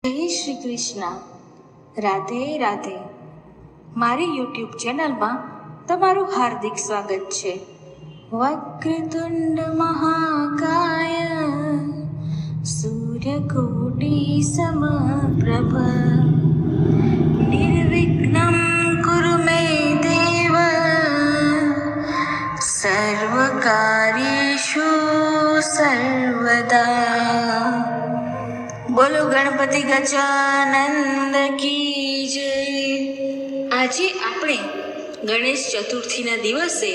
જય શ્રી કૃષ્ણ. રાધે રાધે. મારી યુટ્યુબ ચેનલમાં તમારું હાર્દિક સ્વાગત છે. વક્રતુંડ મહાકાય સૂર્યકોટી સમપ્રભ નિર્વિઘ્नं કુરુ મે દેવ સર્વકાર્યેષુ સર્વદા. બોલો ગણપતિ ગજાનંદ કી જય. આજે આપણે ગણેશ ચતુર્થીના દિવસે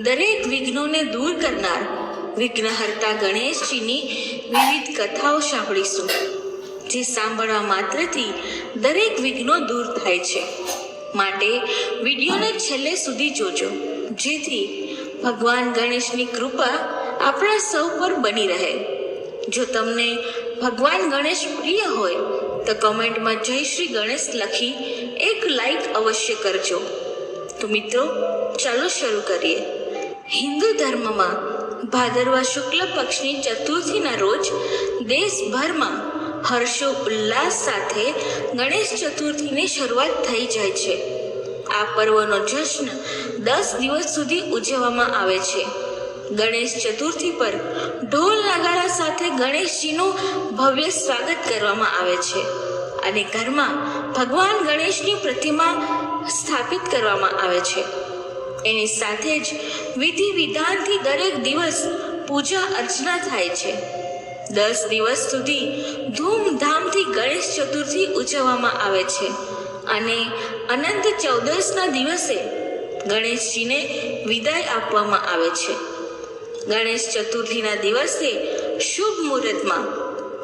દરેક વિઘ્નોને દૂર કરનાર વિઘ્નહર્તા ગણેશજીની વિવિધ કથાઓ સાંભળીશું, જે સાંભળવા માત્રથી દરેક વિઘ્નો દૂર થાય છે. માટે વિડીયોને છેલ્લે સુધી જોજો, જેથી ભગવાન ગણેશની કૃપા આપણા સૌ પર બની રહે. જો તમને ભગવાન ગણેશ પ્રિય હોય તો કમેન્ટમાં જય શ્રી ગણેશ લખી એક લાઈક અવશ્ય કરજો. તો મિત્રો, ચાલો શરૂ કરીએ. હિન્દુ ધર્મમાં ભાદરવા શુક્લ પક્ષની ચતુર્થીના રોજ દેશભરમાં હર્ષો ઉલ્લાસ સાથે ગણેશ ચતુર્થીની શરૂઆત થઈ જાય છે. આ પર્વનો જશ્ન 10 દિવસ સુધી ઉજવવામાં આવે છે. ગણેશ ચતુર્થી પર ઢોલ નગારા સાથે ગણેશજીનું ભવ્ય સ્વાગત કરવામાં આવે છે અને ઘરમાં ભગવાન ગણેશની પ્રતિમા સ્થાપિત કરવામાં આવે છે. એની સાથે જ વિધિ વિધાનથી દરેક દિવસ પૂજા અર્ચના થાય છે. 10 દિવસ સુધી ધૂમધામથી ગણેશ ચતુર્થી ઉજવવામાં આવે છે અને અનંત ચૌદસના દિવસે ગણેશજીને વિદાય આપવામાં આવે છે. ગણેશ ચતુર્થીના દિવસે શુભ મુહૂર્તમાં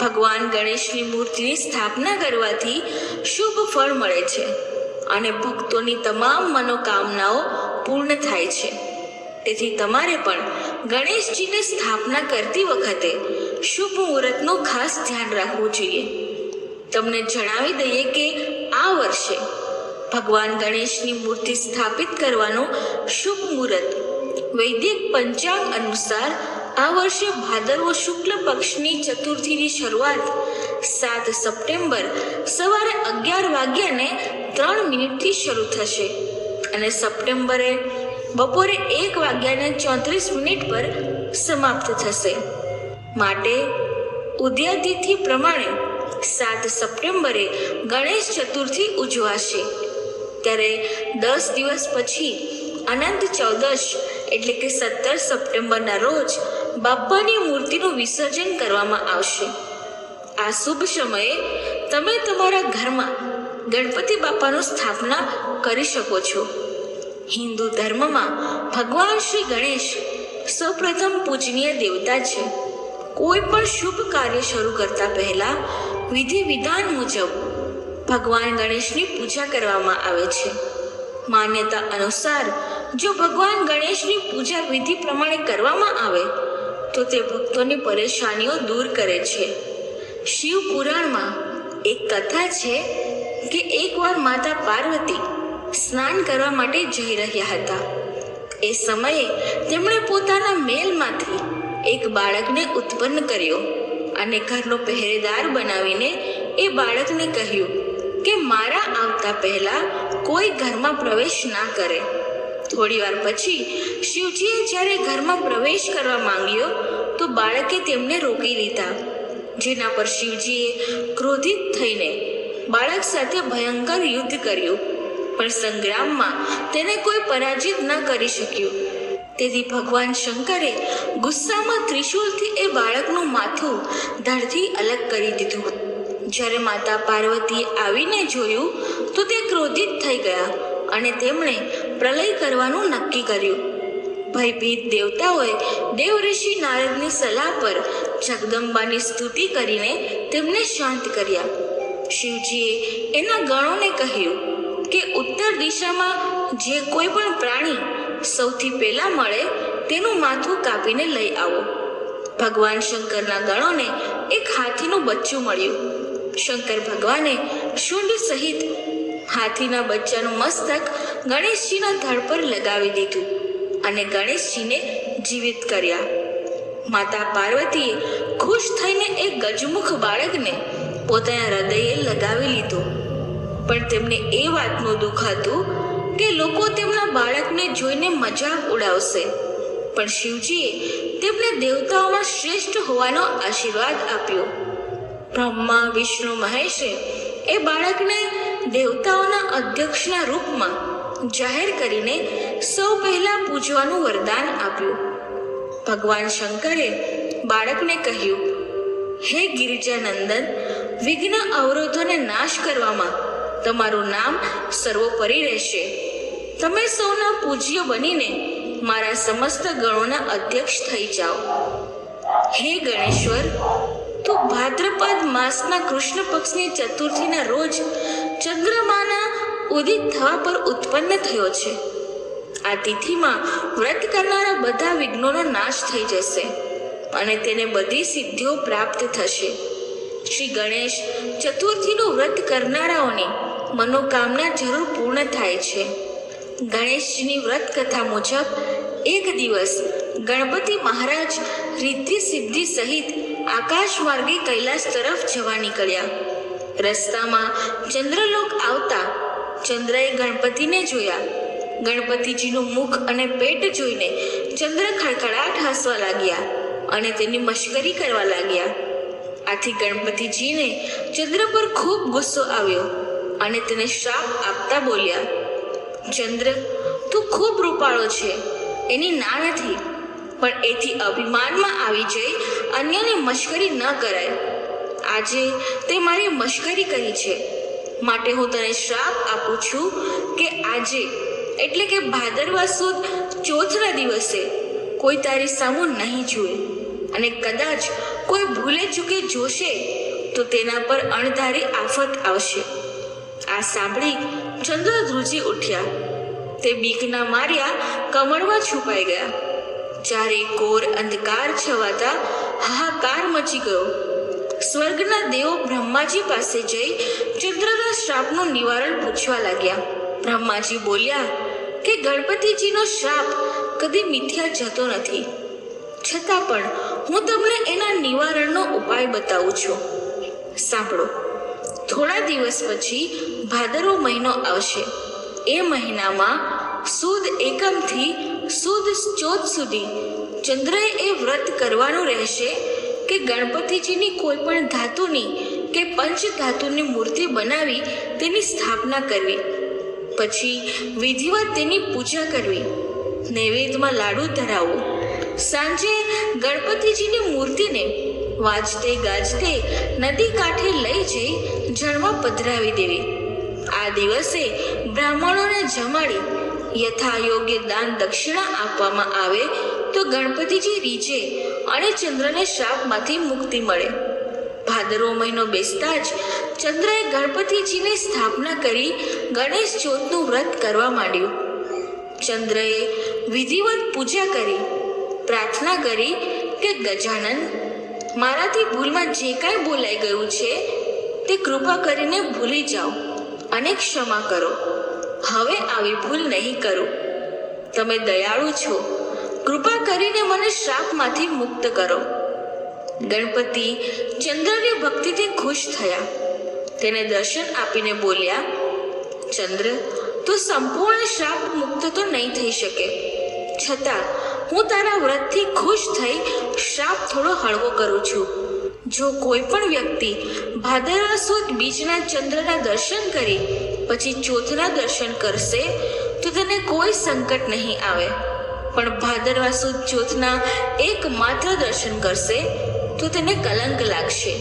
ભગવાન ગણેશની મૂર્તિની સ્થાપના કરવાથી શુભ ફળ મળે છે અને ભક્તોની તમામ મનોકામનાઓ પૂર્ણ થાય છે. તેથી તમારે પણ ગણેશજીની સ્થાપના કરતી વખતે શુભ મુહૂર્તનું ખાસ ધ્યાન રાખવું જોઈએ. તમને જણાવી દઈએ કે આ વર્ષે ભગવાન ગણેશની મૂર્તિ સ્થાપિત કરવાનું શુભ મુહૂર્ત વૈદિક પંચાંગ અનુસાર આ વર્ષે ભાદરવો શુક્લ પક્ષની ચતુર્થીની શરૂઆત 7 સપ્ટેમ્બર સવારે 11:03 શરૂ થશે અને સપ્ટેમ્બરે બપોરે 1:34 પર સમાપ્ત થશે. માટે ઉદયાતિથિ પ્રમાણે 7 સપ્ટેમ્બરે ગણેશ ચતુર્થી ઉજવાશે. ત્યારે 10 દિવસ પછી અનંત ચૌદશ એટલે કે 17 સપ્ટેમ્બરના રોજ બાપ્પાની મૂર્તિનું વિસર્જન કરવામાં આવશે. આ શુભ સમયે તમે તમારા ઘરમાં ગણપતિ બાપ્પાની સ્થાપના કરી શકો છો. હિન્દુ ધર્મમાં ભગવાન શ્રી ગણેશ સૌપ્રથમ પૂજનીય દેવતા છે. કોઈ પણ શુભ કાર્ય શરૂ કરતા પહેલા વિધિ વિધાન મુજબ ભગવાન ગણેશની પૂજા કરવામાં આવે છે. માન્યતા અનુસાર જો ભગવાન ગણેશની પૂજા વિધિ પ્રમાણે કરવામાં આવે તો તે ભક્તોની પરેશાનીઓ દૂર કરે છે. શિવ પુરાણમાં એક કથા છે કે એકવાર માતા પાર્વતી સ્નાન કરવા માટે જઈ રહ્યા હતા. એ સમયે તેમણે પોતાના મહેલમાંથી એક બાળકને ઉત્પન્ન કર્યો અને ઘરનો પહેરેદાર બનાવીને એ બાળકને કહ્યું કે મારા આવતા પહેલા કોઈ ઘરમાં પ્રવેશ ના કરે. થોડી વાર પછી શિવજીએ જ્યારે ઘરમાં પ્રવેશ કરવા માંગ્યો તો બાળકે તેમને રોકી લીધા, જેના પર શિવજીએ ક્રોધિત થઈને બાળક સાથે ભયંકર યુદ્ધ કર્યું, પણ સંગ્રામમાં તેને કોઈ પરાજિત ન કરી શક્યું. તેથી ભગવાન શંકરે ગુસ્સામાં ત્રિશૂલથી એ બાળકનું માથું ધડથી અલગ કરી દીધું. જ્યારે માતા પાર્વતીએ આવીને જોયું તો તે ક્રોધિત થઈ ગયા અને તેમણે પ્રલય કરવાનું નક્કી કર્યું. ભયભીત દેવતાઓએ દેવઋષિ નારદની સલાહ પર જગદંબાની સ્તુતિ કરીને તેમને શાંત કર્યા. શિવજીએ એના ગણોને કહ્યું કે ઉત્તર દિશામાં જે કોઈ પણ પ્રાણી સૌથી પહેલા મળે તેનું માથું કાપીને લઈ આવો. ભગવાન શંકરના ગણોને એક હાથીનું બચ્ચું મળ્યું. શંકર ભગવાને શુંડ સહિત હાથીના બચ્ચાનું મસ્તક ગણેશજીના ધડ પર લગાવી દીધું અને ગણેશજીને જીવિત કર્યા. માતા પાર્વતીએ ખુશ થઈને એક ગજમુખ બાળકને પોતાના હૃદયે લગાવી લીધો. પણ તેમને એ વાતનું દુઃખ હતું કે લોકો તેમના બાળકને જોઈને મજાક ઉડાવશે. પણ શિવજીએ તેમને દેવતાઓમાં શ્રેષ્ઠ હોવાનો આશીર્વાદ આપ્યો. બ્રહ્મા, વિષ્ણુ, મહેશે એ બાળકને દેવતાઓના અધ્યક્ષના રૂપમાં જાહેર કરીને સૌ પહેલા પૂજવાનું વરદાન આપ્યું. ભગવાન શંકરે બાળકને કહ્યું, હે ગિરિજાનંદન, વિઘ્ન અવરોધોને નાશ કરવામાં તમારું નામ સર્વોપરી રહેશે. તમે સૌના પૂજ્ય બનીને મારા સમસ્ત ગણોના અધ્યક્ષ થઈ જાઓ. હે ગણેશ્વર, તું ભાદ્રપદ માસના કૃષ્ણ પક્ષની ચતુર્થીના રોજ ચંદ્રમાના ઉદિત થવા પર ઉત્પન્ન થયો છે. આ તિથિમાં વ્રત કરનારા બધા વિઘ્નોનો નાશ થઈ જશે અને તેને બધી સિદ્ધિઓ પ્રાપ્ત થશે. શ્રી ગણેશ ચતુર્થીનું વ્રત કરનારાઓની મનોકામના જરૂર પૂર્ણ થાય છે. ગણેશજીની વ્રત કથા મુજબ એક દિવસ ગણપતિ મહારાજ રિદ્ધિ સિદ્ધિ સહિત આકાશ માર્ગે કૈલાસ તરફ જવા નીકળ્યા. રસ્તામાં ચંદ્રલોક આવતા ચંદ્રએ ગણપતિને જોયા. ગણપતિજીનું મુખ અને પેટ જોઈને ચંદ્ર ખડખડાટ હસવા લાગ્યા અને તેની મશ્કરી કરવા લાગ્યા. આથી ગણપતિજીને ચંદ્ર પર ખૂબ ગુસ્સો આવ્યો અને તેને શ્રાપ આપતા બોલ્યા, ચંદ્ર, તું ખૂબ રૂપાળો છે, એની ના નથી, પણ એથી અભિમાનમાં આવી જઈ અન્યની મશ્કરી ન કરાય. આજે તે મારી મશ્કરી કરી છે, માટે હું તને શ્રાપ આપું છું કે આજે એટલે કે ભાદરવા સુદ ચોથના દિવસે કોઈ તારી સામું નહીં જુએ અને કદાચ કોઈ ભૂલે ચૂકે જોશે તો તેના પર અણધારી આફત આવશે. આ સાંભળી ચંદ્ર ધ્રુજી ઉઠ્યા. તે બીકના માર્યા કમળમાં છુપાઈ ગયા. ચારે કોર અંધકાર છવાતા હાહાકાર મચી ગયો. સ્વર્ગના દેવો બ્રહ્માજી પાસે જઈ ચંદ્રના શ્રાપનું નિવારણ પૂછવા લાગ્યા. બ્રહ્માજી બોલ્યા કે ગણપતિજીનો શ્રાપ કદી મિથ્યા જતો નથી, છતાં પણ હું તમને એના નિવારણનો ઉપાય બતાવું છું. સાંભળો. થોડા દિવસ પછી ભાદરવો મહિનો આવશે. એ મહિનામાં સુદ એકમથી સુદ ચોથ સુધી ચંદ્રએ એ વ્રત કરવાનું રહેશે કે ગણપતિજીની કોઈ પણ ધાતુની કે પંચ ધાતુની મૂર્તિ બનાવી તેની સ્થાપના કરવી. પછી વિધિવત તેની પૂજા કરવી. નૈવેદ્યમાં લાડુ ધરાવવું. સાંજે ગણપતિજીની મૂર્તિને વાજતે ગાજતે નદી કાંઠે લઈ જઈ જળમાં પધરાવી દેવી. આ દિવસે બ્રાહ્મણોને જમાડી યથા યોગ્ય દાન દક્ષિણા આપવામાં આવે તો ગણપતિજી રીઝે અને ચંદ્રને શ્રાપમાંથી મુક્તિ મળે. ભાદરવો મહિનો બેસતા જ ચંદ્રએ ગણપતિજીની સ્થાપના કરી ગણેશ ચોથનું વ્રત કરવા માંડ્યું. ચંદ્રએ વિધિવત પૂજા કરી, પ્રાર્થના કરી કે ગજાનન, મારાથી ભૂલમાં જે કાંઈ બોલાઈ ગયું છે તે કૃપા કરીને ભૂલી જાઓ અને ક્ષમા કરો. હવે આવી ભૂલ નહીં કરું. તમે દયાળુ છો, કૃપા કરીને મને શ્રાપમાંથી મુક્ત કરો. ગણપતિ ચંદ્રની ભક્તિથી ખુશ થયા. તેને દર્શન આપીને બોલ્યા, ચંદ્ર, તું સંપૂર્ણ શ્રાપ મુક્ત તો નહીં થઈ શકે, છતાં હું તારા વ્રતથી ખુશ થઈ શ્રાપ થોડો હળવો કરું છું. જો કોઈ પણ વ્યક્તિ ભાદરવા સુદ બીજના ચંદ્રના દર્શન કરી પછી ચોથના દર્શન કરશે તો તેને કોઈ સંકટ નહીં આવે, પણ ભાદરવા સુદ ચોથના એકમાત્ર દર્શન કરશે તો તેને કલંક લાગશે.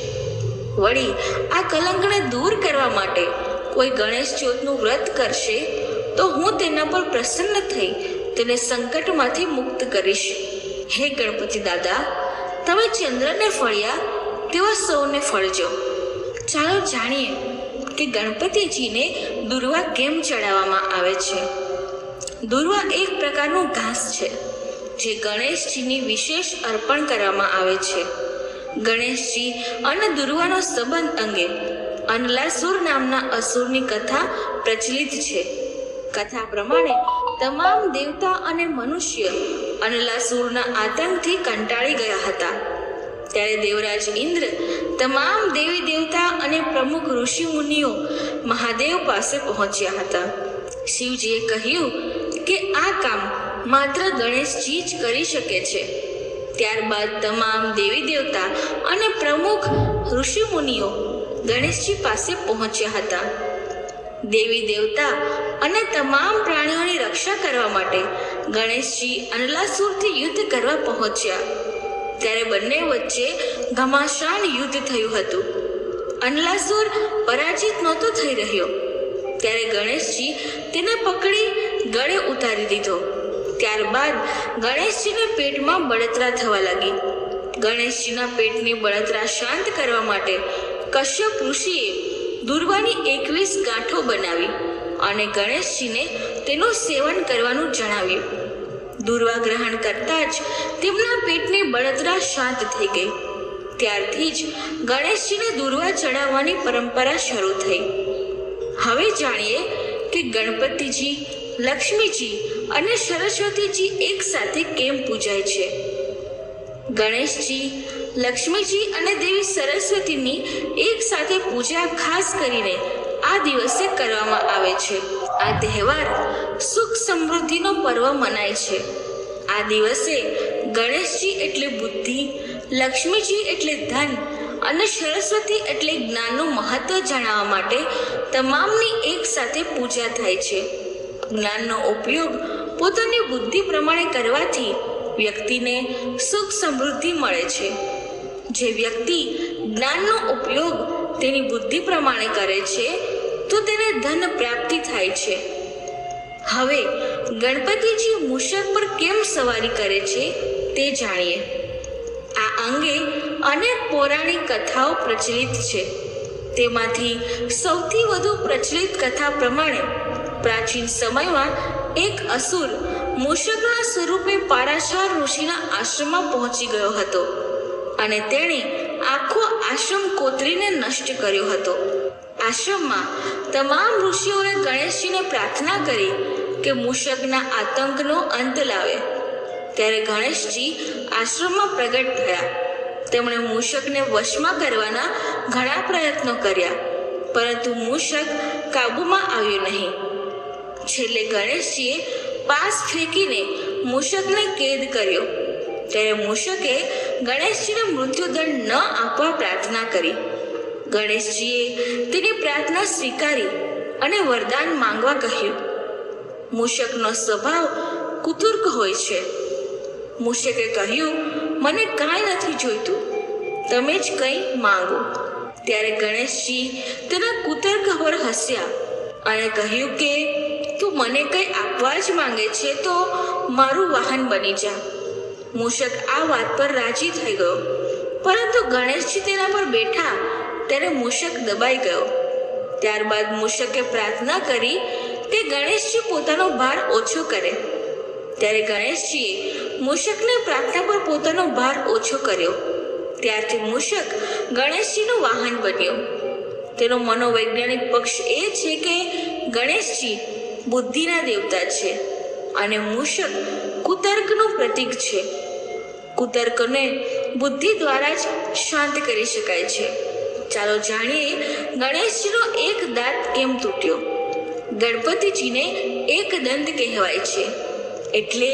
વળી આ કલંકને દૂર કરવા માટે કોઈ ગણેશ ચોથનું વ્રત કરશે તો હું તેના પર પ્રસન્ન થઈ તેને સંકટમાંથી મુક્ત કરીશ. હે ગણપતિ દાદા, તમે ચંદ્રને ફળ્યા તેવા સૌને ફળજો. ચાલો જાણીએ કે ગણપતિજીને દુર્વા કેમ ચડાવવામાં આવે છે. દુર્વા એક પ્રકારનું ઘાસ છે જે ગણેશજીની વિશેષ અર્પણ કરવામાં આવે છે. ગણેશજી અને દુર્વાનો સંબંધ અંગે અનલાસુર નામના અસુરની કથા પ્રચલિત છે. કથા પ્રમાણે તમામ દેવતા અને મનુષ્ય અનલાસુરના આતંકથી કંટાળી ગયા હતા. ત્યારે દેવરાજ ઇન્દ્ર તમામ દેવી દેવતા અને પ્રમુખ ઋષિ મુનિઓ મહાદેવ પાસે પહોંચ્યા હતા. શિવજીએ કહ્યું કે આ કામ માત્ર ગણેશજી જ કરી શકે છે. ત્યારબાદ તમામ દેવી દેવતા અને પ્રમુખ ઋષિ મુનિઓ ગણેશજી પાસે પહોંચ્યા હતા. દેવી દેવતા અને તમામ પ્રાણીઓની રક્ષા કરવા માટે ગણેશજી અનલાસુરથી યુદ્ધ કરવા પહોંચ્યા. ત્યારે બંને વચ્ચે ઘમાસાન યુદ્ધ થયું હતું. અનલાસુર પરાજિત નહોતો થઈ રહ્યો. ત્યારે ગણેશજી તેને પકડી ગળે ઉતારી દીધો. ત્યારબાદ ગણેશજીને પેટમાં બળતરા થવા લાગી. ગણેશજીના પેટની બળતરા શાંત કરવા માટે કશ્યપ ઋષિએ દુર્વાની 21 ગાંઠો બનાવી અને ગણેશજીને તેનું સેવન કરવાનું જણાવ્યું. દુર્વા ગ્રહણ કરતા જ તેમના પેટની બળતરા શાંત થઈ ગઈ. ત્યારથી જ ગણેશજીને દુર્વા ચડાવવાની પરંપરા શરૂ થઈ. હવે જાણીએ કે ગણપતિજી, લક્ષ્મીજી અને સરસ્વતીજી એક સાથે કેમ પૂજાય છે. ગણેશજી, લક્ષ્મીજી અને દેવી સરસ્વતીની એક સાથે પૂજા ખાસ કરીને આ દિવસે કરવામાં આવે છે. આ તહેવાર સુખ સમૃદ્ધિનો પર્વ મનાય છે. આ દિવસે ગણેશજી એટલે બુદ્ધિ, લક્ષ્મીજી એટલે ધન અને સરસ્વતી એટલે જ્ઞાનનું મહત્વ જણાવવા માટે તમામની એક સાથે પૂજા થાય છે. જ્ઞાનનો ઉપયોગ પોતાની બુદ્ધિ પ્રમાણે કરવાથી વ્યક્તિને સુખ સમૃદ્ધિ મળે છે. જે વ્યક્તિ જ્ઞાનનો ઉપયોગ તેની બુદ્ધિ પ્રમાણે કરે છે તો તેને ધન પ્રાપ્તિ થાય છે. હવે ગણપતિજી મૂષક પર કેમ સવારી કરે છે તે જાણીએ. આ અંગે અનેક પૌરાણિક કથાઓ પ્રચલિત છે. તેમાંથી સૌથી વધુ પ્રચલિત કથા પ્રમાણે પ્રાચીન સમયમાં એક અસુર મૂષકના સ્વરૂપે પારાશર ઋષિના આશ્રમમાં પહોંચી ગયો હતો અને તેણે આખો આશ્રમ કોતરીને નષ્ટ કર્યો હતો. આશ્રમમાં તમામ ઋષિઓએ ગણેશજીને પ્રાર્થના કરી કે મૂષકના આતંકનો અંત લાવે. ત્યારે ગણેશજી આશ્રમમાં પ્રગટ થયા. તેમણે મૂષકને વશમાં કરવાના ઘણા પ્રયત્નો કર્યા, પરંતુ મૂષક કાબૂમાં આવ્યો નહીં. છેલ્લે ગણેશજીએ પાસ ફેંકીને મૂષકને કેદ કર્યો. ત્યારે મૂષકે ગણેશજીને મૃત્યુદંડ ન આપવા પ્રાર્થના કરી. ગણેશજીએ તેની પ્રાર્થના સ્વીકારી અને વરદાન માંગવા કહ્યું. મૂષકનો સ્વભાવ કુતુર્ક હોય છે. મૂષકે કહ્યું, મને કાંઈ નથી જોઈતું, તમે જ કંઈ માંગો. ત્યારે ગણેશજી તેના કુતર્ક પર હસ્યા અને કહ્યું કે તું મને કંઈ આપવા જ માંગે છે તો મારું વાહન બની જા. મૂષક આ વાત પર રાજી થઈ ગયો, પરંતુ ગણેશજી તેના પર બેઠા ત્યારે મૂષક દબાઈ ગયો. ત્યારબાદ મૂષકે પ્રાર્થના કરી કે ગણેશજી પોતાનો ભાર ઓછો કરે. ત્યારે ગણેશજીએ મૂષકને પ્રાર્થના પર પોતાનો ભાર ઓછો કર્યો. ત્યારથી મૂષક ગણેશજીનું વાહન બન્યો. તેનો મનોવૈજ્ઞાનિક પક્ષ એ છે કે ગણેશજી બુદ્ધિના દેવતા છે અને મૂષક કુતર્કનું પ્રતીક છે. કુતર્કને બુદ્ધિ દ્વારા જ શાંત કરી શકાય છે. ચાલો જાણીએ ગણેશજીનો એક દાંત કેમ તૂટ્યો. ગણપતિજીને એક દંત કહેવાય છે, એટલે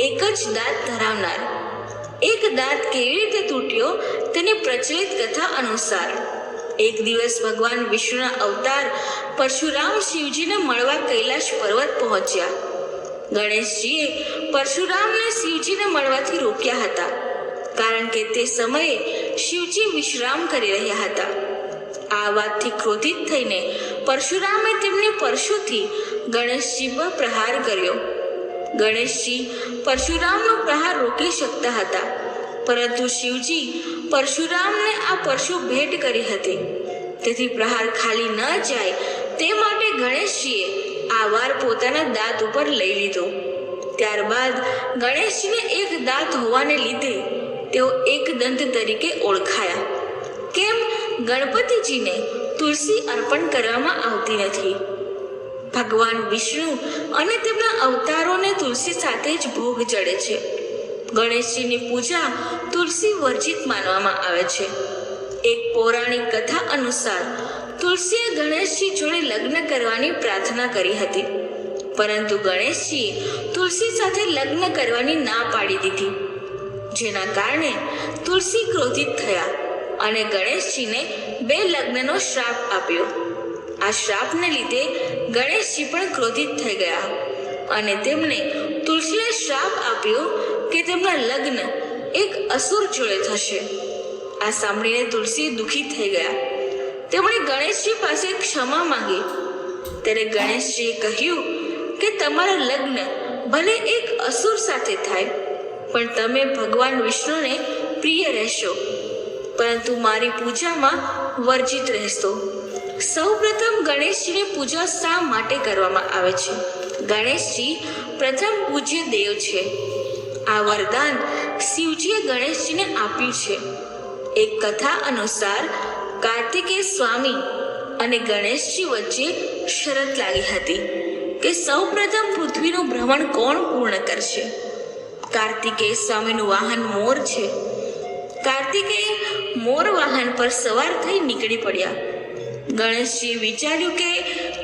એક જ દાંત ધરાવનાર. એક દાંત કેવી રીતે તૂટ્યો તેની પ્રચલિત કથા અનુસાર એક દિવસ ભગવાન વિષ્ણુના અવતાર પરશુરામ શિવજીને મળવા કૈલાશ પર્વત પહોંચ્યા. ગણેશજીએ પરશુરામને શિવજીને મળવાથી રોક્યા હતા, કારણ કે તે સમયે શિવજી વિશ્રામ કરી રહ્યા હતા. આ વાતથી ક્રોધિત થઈને પરશુરામે તેમની પરશુથી ગણેશજી પર પ્રહાર કર્યો. ગણેશજી પરશુરામનો પ્રહાર રોકી શકતા હતા, પરંતુ શિવજી પરશુરામને આ પરશુ ભેટ કરી હતી. તેથી પ્રહાર ખાલી ન જાય તે માટે ગણેશજીએ આ વાર પોતાના દાંત ઉપર લઈ લીધો. ત્યારબાદ ગણેશજીને એક દાંત હોવાને લીધે તેઓ એક દંત તરીકે ઓળખાયા. કેમ ગણપતિજીને તુલસી અર્પણ કરવામાં આવતી નથી? ભગવાન વિષ્ણુ અને તેમના અવતારોને તુલસી સાથે જ ભોગ ચડે છે. ગણેશજીની પૂજા તુલસી વર્જિત માનવામાં આવે છે. એક પૌરાણિક કથા અનુસાર તુલસીએ ગણેશજી જોડે લગ્ન કરવાની પ્રાર્થના કરી હતી, પરંતુ ગણેશજીએ તુલસી સાથે લગ્ન કરવાની ના પાડી દીધી, જેના કારણે તુલસી ક્રોધિત થયા અને ગણેશજીને 2 લગ્નનો શ્રાપ આપ્યો. આ શ્રાપને લીધે ગણેશજી પણ ક્રોધિત થઈ ગયા અને તેમણે તુલસીને શ્રાપ આપ્યો કે તેમના લગ્ન એક અસુર જોડે થશે. આ સાંભળીને તુલસી દુઃખી થઈ ગયા. તેમણે ગણેશજી પાસે ક્ષમા માંગી. ત્યારે ગણેશજીએ કહ્યું કે તમારા લગ્ન ભલે એક અસુર સાથે થાય, પણ તમે ભગવાન વિષ્ણુને પ્રિય રહેશો, પરંતુ મારી પૂજામાં વર્જિત રહેશો. સૌપ્રથમ ગણેશજીની પૂજા શા માટે કરવામાં આવે છે? ગણેશજી પ્રથમ પૂજ્ય દેવ છે. આ વરદાન શિવજીએ ગણેશજીને આપ્યું છે. એક કથા અનુસાર કાર્તિકેય સ્વામી અને ગણેશજી વચ્ચે શરત લાગી હતી કે સૌપ્રથમ પૃથ્વીનું ભ્રમણ કોણ પૂર્ણ કરશે. કાર્તિકેય સ્વામીનું વાહન મોર છે. કાર્તિકેય મોર વાહન પર સવાર થઈ નીકળી પડ્યા. ગણેશજીએ વિચાર્યું કે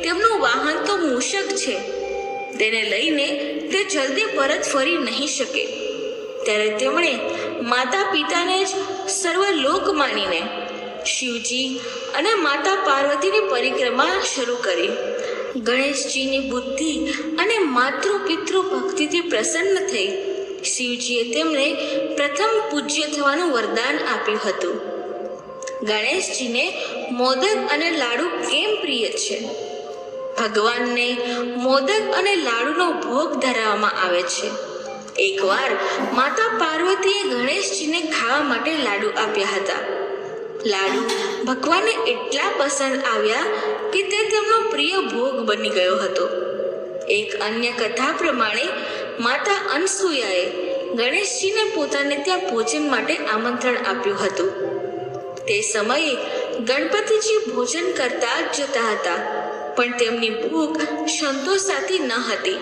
તેમનું વાહન તો મૂષક છે, તેને લઈને તે જલ્દી પરત ફરી નહીં શકે. ત્યારે તેમણે માતા પિતાને જ સર્વલોક માનીને શિવજી અને માતા પાર્વતીની પરિક્રમા શરૂ કરી. ગણેશજીની બુદ્ધિ અને માતૃ પિતૃ ભક્તિથી પ્રસન્ન થઈ શિવજીએ તેમને પ્રથમ પૂજ્ય થવાનું વરદાન આપ્યું હતું. ગણેશજીને મોદક અને લાડુ કેમ પ્રિય છે? ભગવાનને મોદક અને લાડુનો ભોગ ધરાવવામાં આવે છે. એકવાર માતા પાર્વતીએ ગણેશજીને ખાવા માટે લાડુ આપ્યા હતા. લાડુ ભગવાનને એટલા પસંદ આવ્યા કે તે તેમનો પ્રિય ભોગ બની ગયો હતો. એક અન્ય કથા પ્રમાણે માતા અનસુયાએ ગણેશજીને પોતાને ત્યાં ભોજન માટે આમંત્રણ આપ્યું હતું. તે સમયે ગણપતિજી ભોજન કરતા જતા હતા, પણ તેમની ભૂખ સંતોષાતી ન હતી,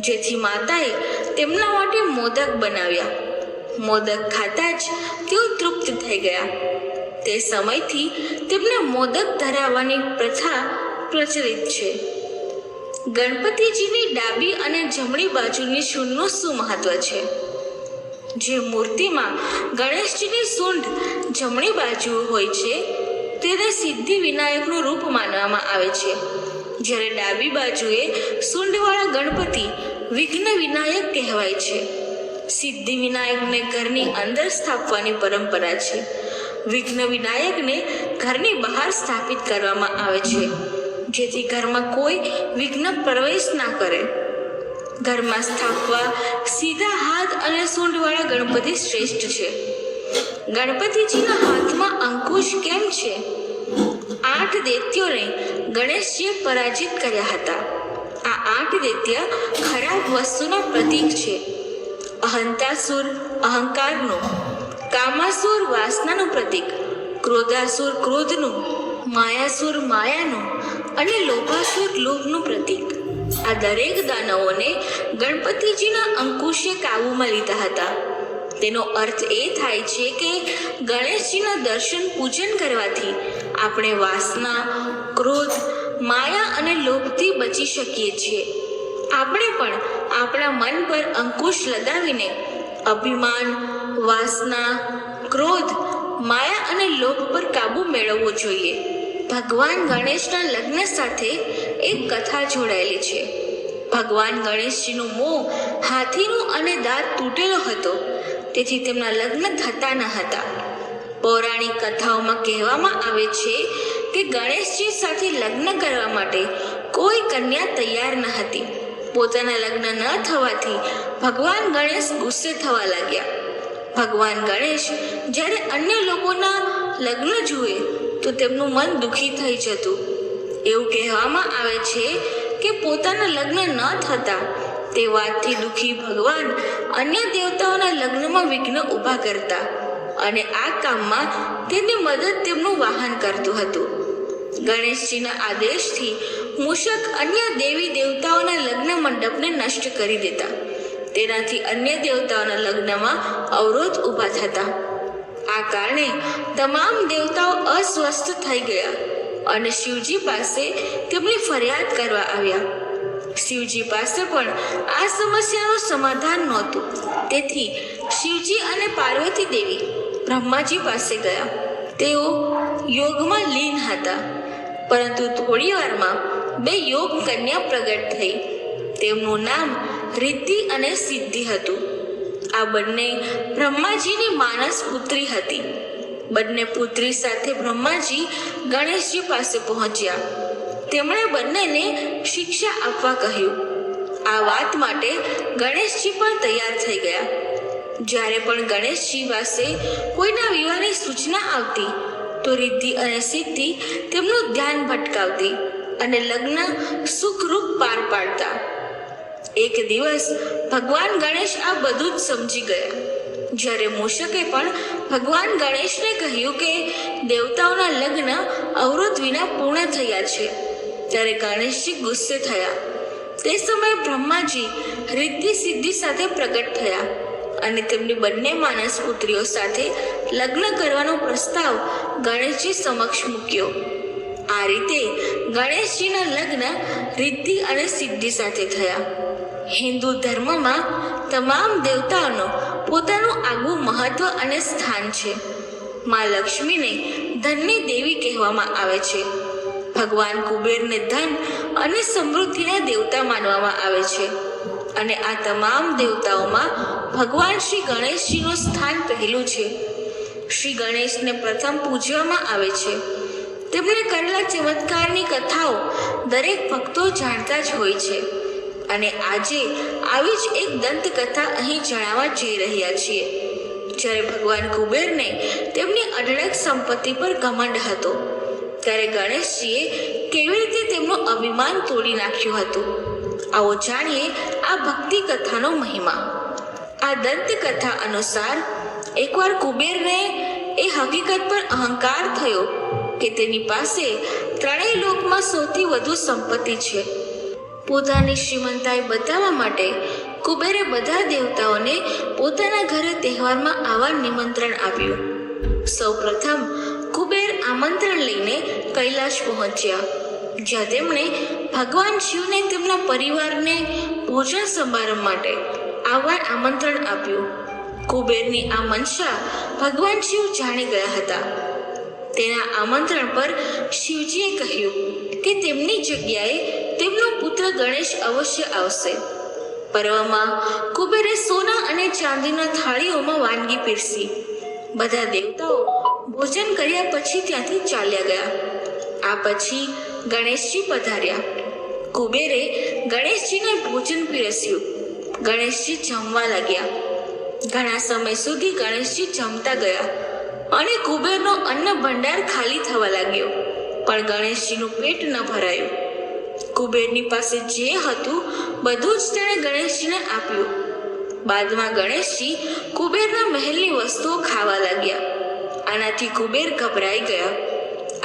જેથી માતાએ તેમના માટે મોદક બનાવ્યા. મોદક ખાતા જ તેઓ તૃપ્ત થઈ ગયા. તે સમયથી તેમને મોદક ધરાવવાની પ્રથા પ્રચલિત છે. ગણપતિજીની ડાબી અને જમણી બાજુની સૂંઢનું શું મહત્વ છે? જે મૂર્તિમાં ગણેશજીની સૂંઢ જમણી બાજુ હોય છે તેને સિદ્ધિ વિનાયકનું રૂપ માનવામાં આવે છે, જ્યારે ડાબી બાજુએ સૂંઢવાળા ગણપતિ વિઘ્ન વિનાયક કહેવાય છે. સિદ્ધિ વિનાયકને ઘરની અંદર સ્થાપવાની પરંપરા છે. વિઘ્ન વિનાયકને ઘરની બહાર સ્થાપિત કરવામાં આવે છે, જેથી ઘરમાં કોઈ વિઘ્ન પ્રવેશ ના કરે. ઘરમાં સ્થાપવા સીધા હાથ અને સૂંઢવાળા ગણપતિ શ્રેષ્ઠ છે. ગણપતિજીના હાથમાં અંકુશ કેમ છે? 8 દૈત્યોને ગણેશજીએ પરાજિત કર્યા હતા. આ 8 દૈત્ય ખરાબ વસ્તુના પ્રતીક છે. અહંતાસુર અહંકારનું, કામાસુર વાસનાનું પ્રતીક, ક્રોધાસુર ક્રોધનું, માયાસુર માયાનું અને લોભાસુર લોભનું પ્રતીક. આ દરેક દાનવોને ગણપતિજીના અંકુશે કાબૂમાં લીધા હતા. તેનો અર્થ એ થાય છે કે ગણેશજીના દર્શન પૂજન કરવાથી આપણે વાસના, ક્રોધ, માયા અને લોભથી બચી શકીએ છીએ. આપણે પણ આપણા મન પર અંકુશ લગાવીને અભિમાન, વાસના, ક્રોધ, માયા અને લોભ પર કાબૂ મેળવવો જોઈએ. ભગવાન ગણેશના લગ્ન સાથે એક કથા જોડાયેલી છે. ભગવાન ગણેશજીનું મોં હાથીનું અને દાંત તૂટેલો હતો, તેથી તેમના લગ્ન થતા ન હતા. પૌરાણિક કથાઓમાં કહેવામાં આવે છે કે ગણેશજી સાથે લગ્ન કરવા માટે કોઈ કન્યા તૈયાર ન હતી. પોતાના લગ્ન ન થવાથી ભગવાન ગણેશ ગુસ્સે થવા લાગ્યા. ભગવાન ગણેશ જ્યારે અન્ય લોકોના લગ્ન જુએ તો તેમનું મન દુઃખી થઈ જતું. એવું કહેવામાં આવે છે કે પોતાના લગ્ન ન થતા તે વાતથી દુઃખી ભગવાન અન્ય દેવતાઓના લગ્નમાં વિઘ્ન ઊભા કરતા અને આ કામમાં તેની મદદ તેમનું વાહન કરતું હતું. ગણેશજીના આદેશથી મૂષક અન્ય દેવી દેવતાઓના લગ્ન મંડપને નષ્ટ કરી દેતા. તેનાથી અન્ય દેવતાઓના લગ્નમાં અવરોધ ઊભા થતા. આ કારણે તમામ દેવતાઓ અસ્વસ્થ થઈ ગયા અને શિવજી પાસે તેમની ફરિયાદ કરવા આવ્યા. શિવજી પાસે પણ આ સમસ્યાનું સમાધાન નહોતું. તેથી શિવજી અને પાર્વતી દેવી બ્રહ્માજી પાસે ગયા. તેઓ યોગમાં લીન હતા, પરંતુ થોડી વારમાં 2 યોગ કન્યા પ્રગટ થઈ. તેમનું નામ રિદ્ધિ અને સિદ્ધિ હતું. આ બંને બ્રહ્માજીની માનસ પુત્રી હતી. બંને પુત્રી સાથે બ્રહ્માજી ગણેશજી પાસે પહોંચ્યા. તેમણે બંનેને શિક્ષા આપવા કહ્યું. આ વાત માટે ગણેશજી પણ તૈયાર થઈ ગયા. જ્યારે પણ ગણેશજી પાસે કોઈના વિવાહની સૂચના આવતી તો રિદ્ધિ અને સિદ્ધિ તેમનું ધ્યાન ભટકાવતી અને લગ્ન સુખરૂપ પાર પાડતા. એક દિવસ ભગવાન ગણેશ આ બધું જ સમજી ગયા. જ્યારે મૂષકે પણ ભગવાન ગણેશને કહ્યું કે દેવતાઓના લગ્ન અવરોધ વિના પૂર્ણ થયા છે, ત્યારે ગણેશજી ગુસ્સે થયા. તે સમયે બ્રહ્માજી રિદ્ધિ સિદ્ધિ સાથે પ્રગટ થયા અને તેમની બંને માનસ પુત્રીઓ સાથે લગ્ન કરવાનો પ્રસ્તાવ ગણેશજી સમક્ષ મૂક્યો. આ રીતે ગણેશજીના લગ્ન રિદ્ધિ અને સિદ્ધિ સાથે થયા. હિન્દુ ધર્મમાં તમામ દેવતાઓનો પોતાનું આગવું મહત્વ અને સ્થાન છે. મા લક્ષ્મીને ધનની દેવી કહેવામાં આવે છે. ભગવાન કુબેરને ધન અને સમૃદ્ધિના દેવતા માનવામાં આવે છે. અને આ તમામ દેવતાઓમાં ભગવાન શ્રી ગણેશજીનું સ્થાન પહેલું છે. શ્રી ગણેશને પ્રથમ પૂજવામાં આવે છે. તેમણે કરેલા ચમત્કારની કથાઓ દરેક ભક્તો જાણતા જ હોય છે. અને આજે આવી જ એક દંતકથા અહીં જણાવવા જઈ રહ્યા છીએ. જ્યારે ભગવાન કુબેરને તેમની અઢળક સંપત્તિ પર ઘમંડ હતો, ત્યારે ગણેશજીએ કેવી રીતે તેમનું અભિમાન તોડી નાખ્યું હતું. આવો જાણીએ આ ભક્તિ કથાનો મહિમા. આ દંતકથા અનુસાર એકવાર કુબેરને એ હકીકત પર અહંકાર થયો કે તેની પાસે 3 લોકમાં સૌથી વધુ સંપત્તિ છે. પોતાની શ્રીમંતાઈ બતાવવા માટે કુબેરે બધા દેવતાઓને પોતાના ઘરે તહેવારમાં આવવા નિમંત્રણ આપ્યું. સૌપ્રથમ કુબેર આમંત્રણ લઈને કૈલાશ પહોંચ્યા, જ્યાં તેમણે ભગવાન શિવને તેમના પરિવારને ભોજન સમારંભ માટે આવવા આમંત્રણ આપ્યું. કુબેરની આ મનસા ભગવાન શિવ જાણી ગયા હતા. તેના આમંત્રણ પર શિવજીએ કહ્યું કે તેમની જગ્યાએ તેમનો પુત્ર ગણેશ અવશ્ય આવશે. પર્વમાં કુબેરે સોના અને ચાંદીના થાળીઓમાં વાનગી પીરસી. બધા દેવતાઓ ભોજન કર્યા પછી ત્યાંથી ચાલ્યા ગયા. આ પછી ગણેશજી પધાર્યા. કુબેરે ગણેશજીને ભોજન પીરસ્યું. ગણેશજી જમવા લાગ્યા. ઘણા સમય સુધી ગણેશજી જમતા ગયા અને કુબેરનો અન્ન ભંડાર ખાલી થવા લાગ્યો, પણ ગણેશજીનું પેટ ન ભરાયું. કુબેરની પાસે જે હતું બધું જ તેણે ગણેશજીને આપ્યું. બાદમાં ગણેશજી કુબેરના મહેલની વસ્તુઓ ખાવા લાગ્યા. આનાથી કુબેર ગભરાઈ ગયા.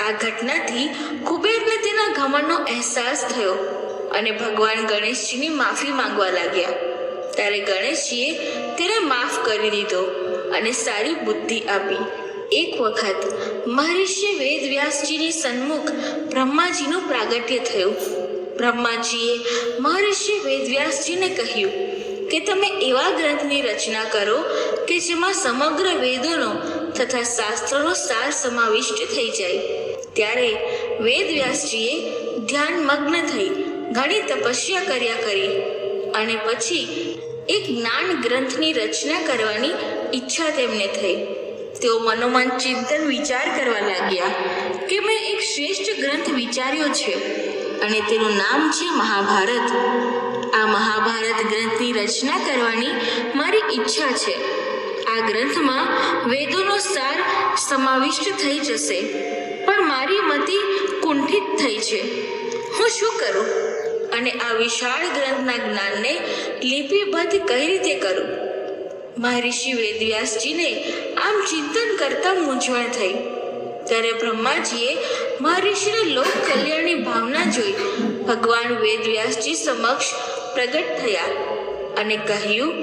આ ઘટનાથી કુબેરને તેના ઘમંડનો અહેસાસ થયો અને ભગવાન ગણેશજીની માફી માંગવા લાગ્યા. ત્યારે ગણેશજીએ તેને માફ કરી દીધો અને સારી બુદ્ધિ આપી. એક વખત મહર્ષિ વેદવ્યાસજીની સન્મુખ બ્રહ્માજીનું પ્રાગટ્ય થયું. બ્રહ્માજીએ મહર્ષિ વેદવ્યાસજીને કહ્યું કે તમે એવા ગ્રંથની રચના કરો કે જેમાં સમગ્ર વેદોનો તથા શાસ્ત્રોનો સાર સમાવિષ્ટ થઈ જાય. ત્યારે વેદવ્યાસજીએ ધ્યાનમગ્ન થઈ ઘણી તપસ્યા કર્યા કરી અને પછી એક જ્ઞાન ગ્રંથની રચના કરવાની ઈચ્છા તેમને થઈ. તેઓ મનોમન ચિંતન વિચાર કરવા લાગ્યા કે મેં એક શ્રેષ્ઠ ગ્રંથ વિચાર્યો છે અને તેનું નામ છે મહાભારત. આ મહાભારત ગ્રંથની રચના કરવાની મારી ઈચ્છા છે. આ ગ્રંથમાં વેદોનો સાર સમાવિષ્ટ થઈ જશે, પણ મારી મતિ કુંઠિત થઈ છે. હું શું કરું અને આ વિશાળ ગ્રંથના જ્ઞાનને લિપિબદ્ધ કઈ રીતે કરું? મહર્ષિ વેદવ્યાસજીને આમ ચિંતન કરતા મૂંઝવણ થઈ. ત્યારે બ્રહ્માજીએ મહર્ષિને લોક કલ્યાણની ભાવના જોઈ ભગવાન વેદવ્યાસજી સમક્ષ પ્રગટ થયા અને કહ્યું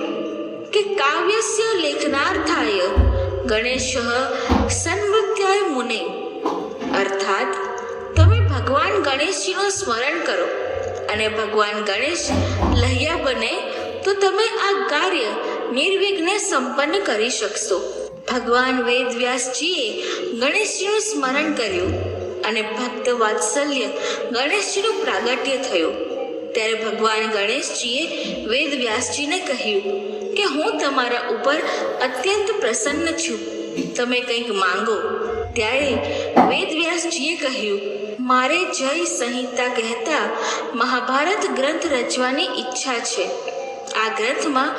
કે કાવ્યસ્ય લેખનાર્થાય ગણેશ સન્મૃત્યાય મુને, અર્થાત તમે ભગવાન ગણેશજીનું સ્મરણ કરો અને ભગવાન ગણેશ લહ્યા બને તો તમે આ કાર્ય નિર્વિઘ્ને સંપન્ન કરી શકશો. ભગવાન વેદવ્યાસજીએ ગણેશજીનું સ્મરણ કર્યું અને ભક્ત વાત્સલ્ય ગણેશજીનું પ્રાગટ્ય થયું. ત્યારે ભગવાન ગણેશજીએ વેદવ્યાસજીને કહ્યું કે હું તમારા ઉપર અત્યંત પ્રસન્ન છું, તમે કંઈક માંગો. ત્યારે વેદવ્યાસજીએ કહ્યું, મારે જય સંહિતા કહેતા મહાભારત ગ્રંથ રચવાની ઈચ્છા છે. આ ગ્રંથમાં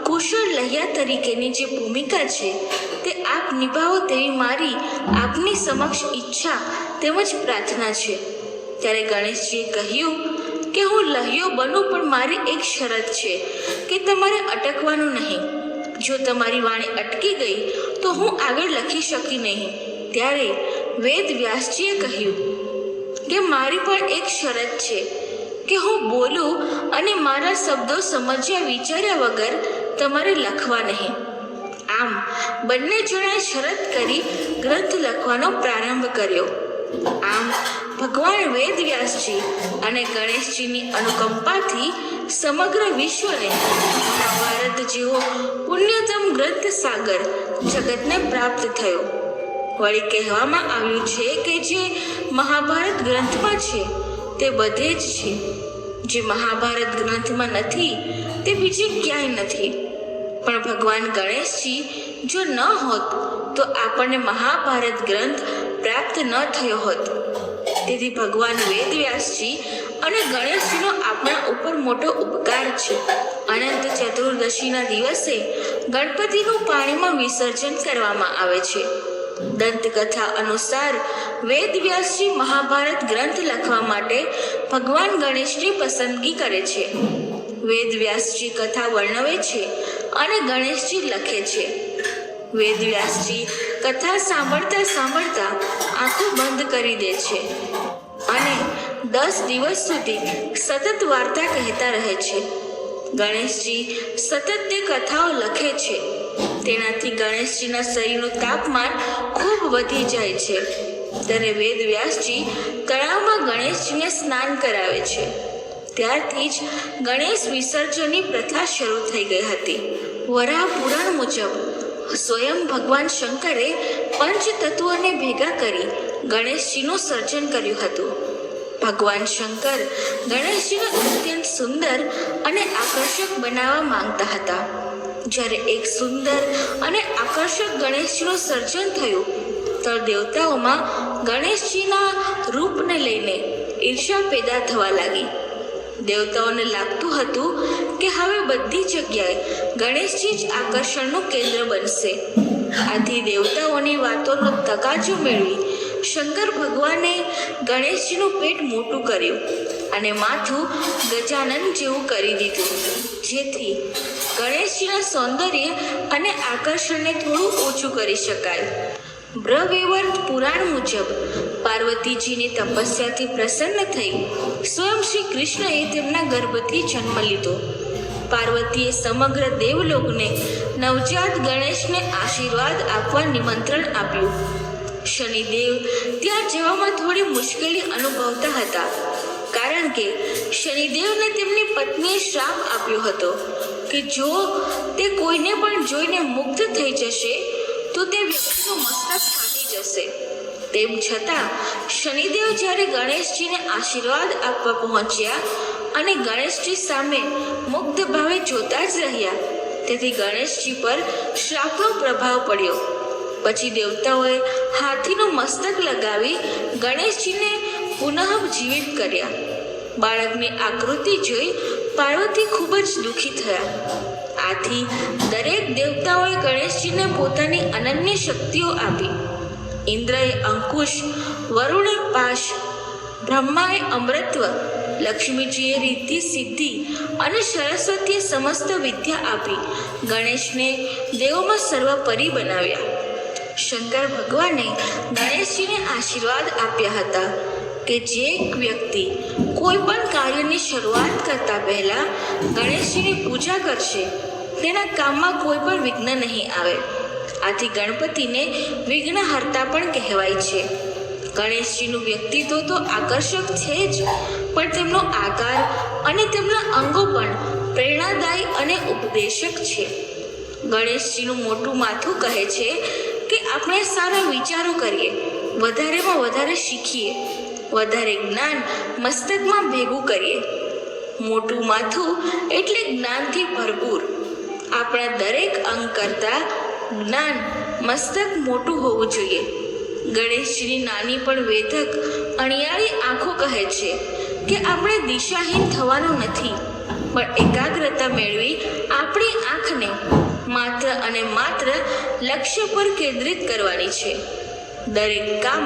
કુશળ લહ્યા તરીકેની જે ભૂમિકા છે તે આપ નિભાવો તેવી મારી આપની સમક્ષ ઈચ્છા તેમજ પ્રાર્થના છે. ત્યારે ગણેશજીએ કહ્યું કે હું લહ્યો બનું, પણ મારી એક શરત છે કે તમારે અટકવાનું નહીં. જો તમારી વાણી અટકી ગઈ તો હું આગળ લખી શકી નહીં. ત્યારે વેદવ્યાસજીએ કહ્યું કે મારી પણ એક શરત છે કે હું બોલું અને મારા શબ્દો સમજ્યા વિચાર્યા વગર તમારે લખવા નહીં. આમ બંને જણાએ શરત કરી ગ્રંથ લખવાનો પ્રારંભ કર્યો. આમ ભગવાન વેદવ્યાસજી અને ગણેશજીની અનુકંપાથી સમગ્ર વિશ્વને મહાભારત જેવો પુણ્યતમ ગ્રંથ સાગર જગતને પ્રાપ્ત થયો. વળી કહેવામાં આવ્યું છે કે જે મહાભારત ગ્રંથમાં છે તે બધે જ છે, જે મહાભારત ગ્રંથમાં નથી તે બીજે ક્યાંય નથી. પણ ભગવાન ગણેશજી જો ન હોત તો આપણને મહાભારત ગ્રંથ પ્રાપ્ત ન થયો હોત. તેથી ભગવાન વેદવ્યાસજી અને ગણેશજીનો આપણા ઉપર મોટો ઉપકાર છે. અનંત ચતુર્દશીના દિવસે ગણપતિનું પાણીમાં વિસર્જન કરવામાં આવે છે. દંતકથા અનુસાર વેદવ્યાસજી મહાભારત ગ્રંથ લખવા માટે ભગવાન ગણેશની પસંદગી કરે છે. વેદવ્યાસજી કથા વર્ણવે છે અને ગણેશજી લખે છે. વેદવ્યાસજી કથા સાંભળતા સાંભળતા આંખો બંધ કરી દે છે અને 10 દિવસ સુધી સતત વાર્તા કહેતા રહે છે. ગણેશજી સતત તે કથાઓ લખે છે. તેનાથી ગણેશજીના શરીરનું તાપમાન ખૂબ વધી જાય છે. ત્યારે વેદવ્યાસજી તળાવમાં ગણેશજીને સ્નાન કરાવે છે. ત્યારથી જ ગણેશ વિસર્જનની પ્રથા શરૂ થઈ ગઈ હતી. વરાહ પુરાણ મુજબ સ્વયં ભગવાન શંકરે પંચ તત્વોને ભેગા કરી ગણેશજીનું સર્જન કર્યું હતું. ભગવાન શંકર ગણેશજીને અત્યંત સુંદર અને આકર્ષક બનાવવા માંગતા હતા. જ્યારે એક સુંદર અને આકર્ષક ગણેશજીનું સર્જન થયું તો દેવતાઓમાં ગણેશજીના રૂપને લઈને ઈર્ષા પેદા થવા લાગી. દેવતાઓને લાગતું હતું કે હવે બધી જગ્યાએ ગણેશજી જ આકર્ષણનું કેન્દ્ર બનશે. આથી દેવતાઓની વાતોનો તગાજો મેળવી શંકર ભગવાને ગણેશજીનું પેટ મોટું કર્યું અને માથું ગજાનન જેવું કરી દીધું, જેથી ગણેશજીના સૌંદર્ય અને આકર્ષણને થોડું ઓછું કરી શકાય. બ્રહ્મવૈવર્ત પુરાણ મુજબ પાર્વતીજીની તપસ્યાથી પ્રસન્ન થઈ સ્વયં શ્રી કૃષ્ણએ તેમના ગર્ભથી જન્મ લીધો. પાર્વતીએ સમગ્ર દેવલોકને નવજાત ગણેશને આશીર્વાદ આપવા નિમંત્રણ આપ્યું. શનિદેવ ત્યાં જવામાં થોડી મુશ્કેલી અનુભવતા હતા, કારણ કે શનિદેવને તેમની પત્નીએ શ્રાપ આપ્યો હતો કે જો તે કોઈને પણ જોઈને મુગ્ધ થઈ જશે તો તે વ્યક્તિનું મસ્તક ફાટી જશે. તેમ છતાં શનિદેવ જ્યારે ગણેશજીને આશીર્વાદ આપવા પહોંચ્યા અને ગણેશજી સામે મુગ્ધ ભાવે જોતા જ રહ્યા, તેથી ગણેશજી પર શ્રાપનો પ્રભાવ પડ્યો. પછી દેવતાઓએ હાથીનું મસ્તક લગાવી ગણેશજીને પુનઃ જીવિત કર્યા. બાળકની આકૃતિ જોઈ પાર્વતી ખૂબ જ દુઃખી થયા. આથી દરેક દેવતાઓએ ગણેશજીને પોતાની અનન્ય શક્તિઓ આપી. ઇન્દ્રએ અંકુશ, વરુણે પાશ, બ્રહ્માએ અમૃતત્વ, લક્ષ્મીજીએ રીતિ સિદ્ધિ અને સરસ્વતીએ સમસ્ત વિદ્યા આપી ગણેશને દેવોમાં સર્વોપરી બનાવ્યા. શંકર ભગવાને ગણેશજીને આશીર્વાદ આપ્યા હતા કે જે વ્યક્તિ કોઈ પણ કાર્યની શરૂઆત કરતા પહેલા ગણેશજીની પૂજા કરશે તેના કામમાં કોઈ પણ વિઘ્ન નહીં આવે. આથી ગણપતિને વિઘ્નહર્તા પણ કહેવાય છે. ગણેશજીનું વ્યક્તિત્વ તો આકર્ષક છે જ, પણ તેમનો આકાર અને તેમના અંગો પણ પ્રેરણાદાયી અને ઉપદેશક છે. ગણેશજીનું મોટું માથું કહે છે કે આપણે સારા વિચારો કરીએ, વધારેમાં વધારે શીખીએ, વધારે જ્ઞાન મસ્તકમાં ભેગું કરીએ. મોટું માથું એટલે જ્ઞાનથી ભરપૂર. આપણા દરેક અંગ કરતાં જ્ઞાન મસ્તક મોટું હોવું જોઈએ. ગણેશજીની નાની પણ વેધક અણિયાળી આંખો કહે છે કે આપણે દિશાહીન થવાનું નથી, પણ એકાગ્રતા મેળવી આપણી આંખને માત્ર અને માત્ર લક્ષ્ય પર કેન્દ્રિત કરવાની છે. દરેક કામ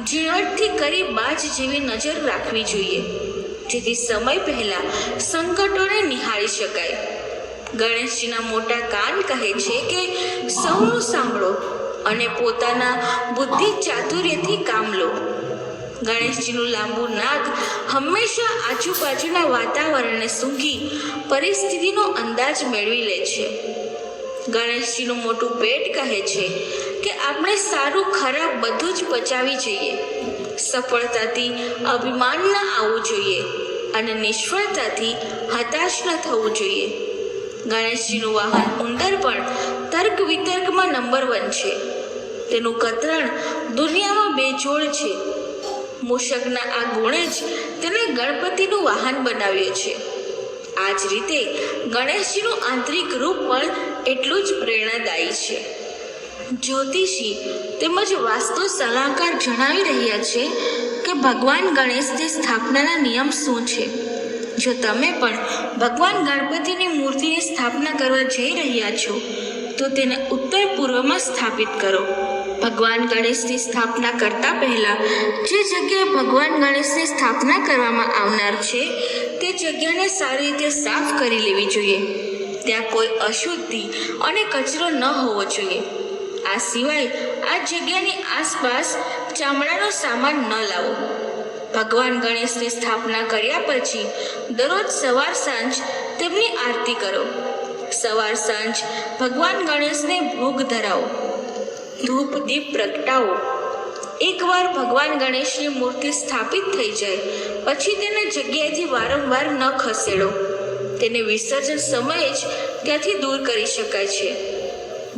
ઝીણવટથી કરી બાજ જેવી નજર રાખવી જોઈએ, જેથી સમય પહેલા સંકટોને નિહાળી શકાય. ગણેશજીના મોટા કાન કહે છે કે સૌનું સાંભળો અને પોતાના બુદ્ધિ ચાતુર્યથી કામ લો. ગણેશજીનું લાંબુ નાક હંમેશા આજુબાજુના વાતાવરણને સૂંઘી પરિસ્થિતિનો અંદાજ મેળવી લે છે. ગણેશજીનું મોટું પેટ કહે છે કે આપણે સારું ખરાબ બધું જ પચાવી જઈએ. સફળતાથી અભિમાન ન આવવું જોઈએ અને નિષ્ફળતાથી હતાશ ન થવું જોઈએ. ગણેશજીનું વાહન ઉંદર પણ તર્ક વિતર્કમાં નંબર 1 છે. તેનું કતરણ દુનિયામાં બેજોડ છે. મૂષકના આ ગુણે જ તેને ગણપતિનું વાહન બનાવ્યો છે. આ જ રીતે ગણેશજીનું આંતરિક રૂપ પણ એટલું જ પ્રેરણાદાયી છે. જ્યોતિષી તેમજ વાસ્તુ સલાહકાર જણાવી રહ્યા છે કે ભગવાન ગણેશની સ્થાપનાના નિયમ શું છે. જો તમે પણ ભગવાન ગણપતિની મૂર્તિની સ્થાપના કરવા જઈ રહ્યા છો તો તેને ઉત્તર પૂર્વમાં સ્થાપિત કરો. ભગવાન ગણેશની સ્થાપના કરતા પહેલા જે જગ્યાએ ભગવાન ગણેશની સ્થાપના કરવામાં આવનાર છે તે જગ્યાને સારી રીતે સાફ કરી લેવી જોઈએ. ત્યાં કોઈ અશુદ્ધિ અને કચરો ન હોવો જોઈએ. આ સિવાય આ જગ્યાની આસપાસ ચામડાનો સામાન ન લાવો. ભગવાન ગણેશની સ્થાપના કર્યા પછી દરરોજ સવાર સાંજ તેમની આરતી કરો. સવાર સાંજ ભગવાન ગણેશને ભોગ ધરાવો, ધૂપ દીપ પ્રગટાવો. એકવાર ભગવાન ગણેશની મૂર્તિ સ્થાપિત થઈ જાય પછી તેને જગ્યાએથી વારંવાર ન ખસેડો. તેને વિસર્જન સમયે જ ત્યાંથી દૂર કરી શકાય છે.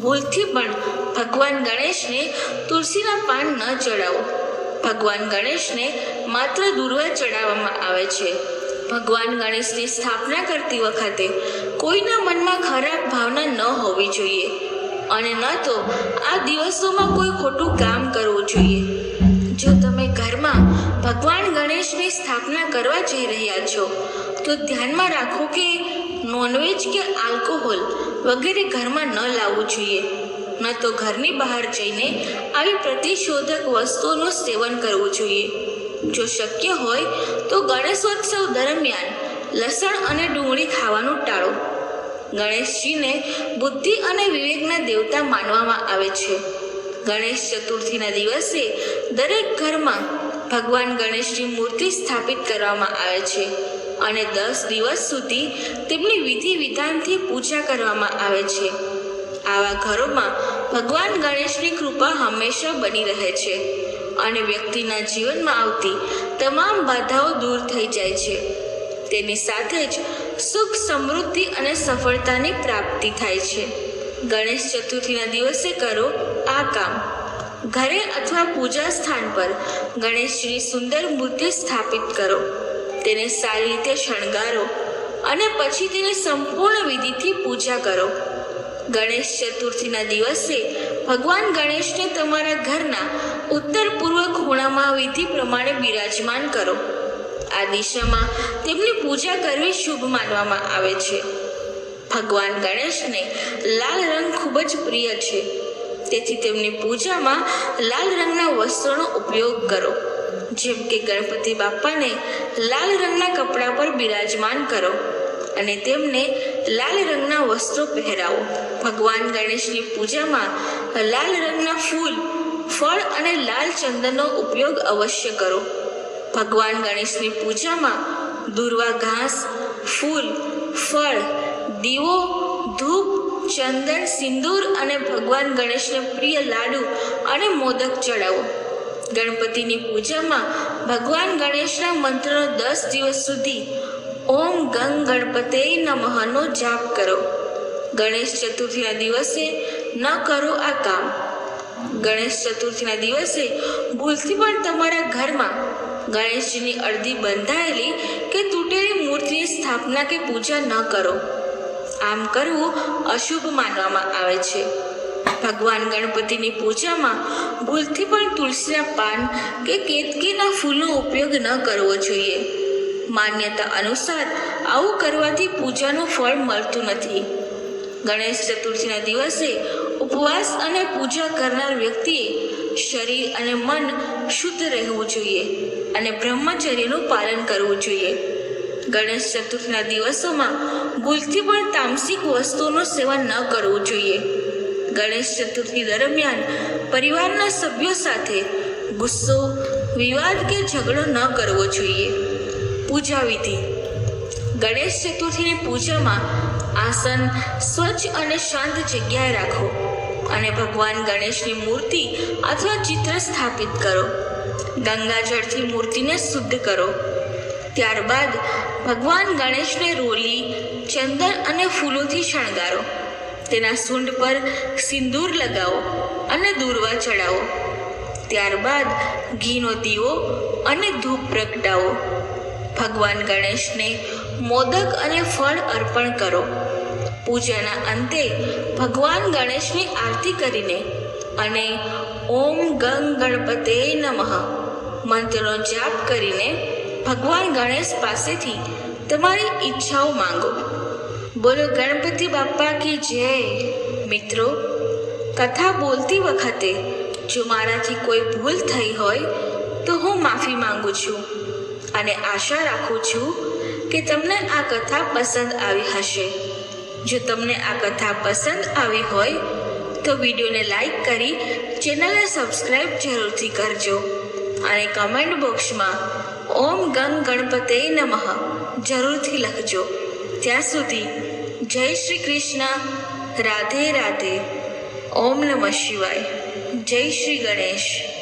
ભૂલથી પણ ભગવાન ગણેશને તુલસીના પાન ન ચડાવો. ભગવાન ગણેશને માત્ર દૂર્વા ચડાવવામાં આવે છે. ભગવાન ગણેશની સ્થાપના કરતી વખતે કોઈના મનમાં ખરાબ ભાવના ન હોવી જોઈએ અને ન તો આ દિવસોમાં કોઈ ખોટું કામ કરવું જોઈએ. જો તમે ઘરમાં ભગવાન ગણેશની સ્થાપના કરવા જઈ રહ્યા છો તો ધ્યાનમાં રાખો કે નોનવેજ કે આલ્કોહોલ વગેરે ઘરમાં ન લાવવું જોઈએ. ન તો ઘરની બહાર જઈને આવી પ્રતિશોધક વસ્તુઓનું સેવન કરવું જોઈએ. જો શક્ય હોય તો ગણેશોત્સવ દરમિયાન લસણ અને ડુંગળી ખાવાનું ટાળો. ગણેશજીને બુદ્ધિ અને વિવેકના દેવતા માનવામાં આવે છે. ગણેશ ચતુર્થીના દિવસે દરેક ઘરમાં ભગવાન ગણેશની મૂર્તિ સ્થાપિત કરવામાં આવે છે અને 10 દિવસ સુધી તેમની વિધિ વિધાનથી પૂજા કરવામાં આવે છે. આવા ઘરોમાં ભગવાન ગણેશની કૃપા હંમેશા બની રહે છે અને વ્યક્તિના જીવનમાં આવતી તમામ બાધાઓ દૂર થઈ જાય છે. તેની સાથે જ સુખ, સમૃદ્ધિ અને સફળતાની પ્રાપ્તિ થાય છે. ગણેશ ચતુર્થીના દિવસે કરો આ કામ. ઘરે અથવા પૂજા સ્થાન પર ગણેશજીની સુંદર મૂર્તિ સ્થાપિત કરો. તેને સારી રીતે શણગારો અને પછી તેની સંપૂર્ણ વિધિથી પૂજા કરો. ગણેશ ચતુર્થીના દિવસે ભગવાન ગણેશને તમારા ઘરના ઉત્તર પૂર્વ ખૂણામાં વિધિ પ્રમાણે બિરાજમાન કરો. આ દિશામાં તેમની પૂજા કરવી શુભ માનવામાં આવે છે. ભગવાન ગણેશને લાલ રંગ ખૂબ જ પ્રિય છે, તેથી તેમની પૂજામાં લાલ રંગના વસ્ત્રોનો ઉપયોગ કરો. જેમ કે ગણપતિ બાપ્પાને લાલ રંગના કપડા પર બિરાજમાન કરો અને તેમને લાલ રંગના વસ્ત્રો પહેરાવો. ભગવાન ગણેશની પૂજામાં લાલ રંગના ફૂલ, ફળ અને લાલ ચંદનનો ઉપયોગ અવશ્ય કરો. ભગવાન ગણેશની પૂજામાં દૂર્વા ઘાસ, ફૂલ, ફળ, દીવો, ધૂપ, ચંદન, સિંદૂર અને ભગવાન ગણેશને પ્રિય લાડુ અને મોદક ચડાવો. ગણપતિની પૂજામાં ભગવાન ગણેશના મંત્રનો 10 દિવસ સુધી ઓમ ગંગ ગણપતે નમઃનો જાપ કરો. ગણેશ ચતુર્થીના દિવસે ન કરો આ કામ. ગણેશ ચતુર્થીના દિવસે ભૂલથી પણ તમારા ઘરમાં ગણેશજીની અડધી બંધાયેલી કે તૂટેલી મૂર્તિની સ્થાપના કે પૂજા ન કરો. આમ કરવું અશુભ માનવામાં આવે છે. ભગવાન ગણપતિની પૂજામાં ભૂલથી પણ તુલસીના પાન કે કેતકીના ફૂલનો ઉપયોગ ન કરવો જોઈએ. માન્યતા અનુસાર આવું કરવાથી પૂજાનું ફળ મળતું નથી. ગણેશ ચતુર્થીના દિવસે ઉપવાસ અને પૂજા કરનાર વ્યક્તિએ શરીર અને મન શુદ્ધ રહેવું જોઈએ અને બ્રહ્મચર્યનું પાલન કરવું જોઈએ. ગણેશ ચતુર્થીના દિવસોમાં ભૂલથી પણ તામસિક વસ્તુઓનું સેવન ન કરવું જોઈએ. ગણેશ ચતુર્થી દરમિયાન પરિવારના સભ્યો સાથે ગુસ્સો, વિવાદ કે ઝઘડો ન કરવો જોઈએ. પૂજા વિધિ. ગણેશ ચતુર્થીની પૂજામાં આસન સ્વચ્છ અને શાંત જગ્યાએ રાખો અને ભગવાન ગણેશની મૂર્તિ અથવા ચિત્ર સ્થાપિત કરો. ગંગાજળથી મૂર્તિને શુદ્ધ કરો. ત્યારબાદ ભગવાન ગણેશને રોલી, ચંદન અને ફૂલોથી શણગારો. તેના સૂંઢ પર સિંદૂર લગાવો અને દૂર્વા ચડાવો. ત્યારબાદ ઘીનો દીવો અને ધૂપ પ્રગટાવો. ભગવાન ગણેશને મોદક અને ફળ અર્પણ કરો. પૂજાના અંતે ભગવાન ગણેશની આરતી કરીને અને ઓમ ગંગ ગણપતે નમઃ મંત્રનો જાપ કરીને ભગવાન ગણેશ પાસેથી તમારી ઈચ્છાઓ માંગો. બોલો ગણપતિ બાપ્પા કી જય. મિત્રો, કથા બોલતી વખતે જો મારાથી કોઈ ભૂલ થઈ હોય તો હું માફી માંગુ છું અને આશા રાખું છું કે તમને આ કથા પસંદ આવી હશે. જો તમને આ કથા પસંદ આવી હોય તો વિડીયોને લાઈક કરી ચેનલને સબસ્ક્રાઈબ જરૂરથી કરજો અને કમેન્ટ બોક્સમાં ઓમ ગંગ ગણપતે નમઃ જરૂરથી લખજો. ત્યાં સુધી જય શ્રી કૃષ્ણ. રાધે રાધે. ઓમ નમઃ શિવાય. જય શ્રી ગણેશ.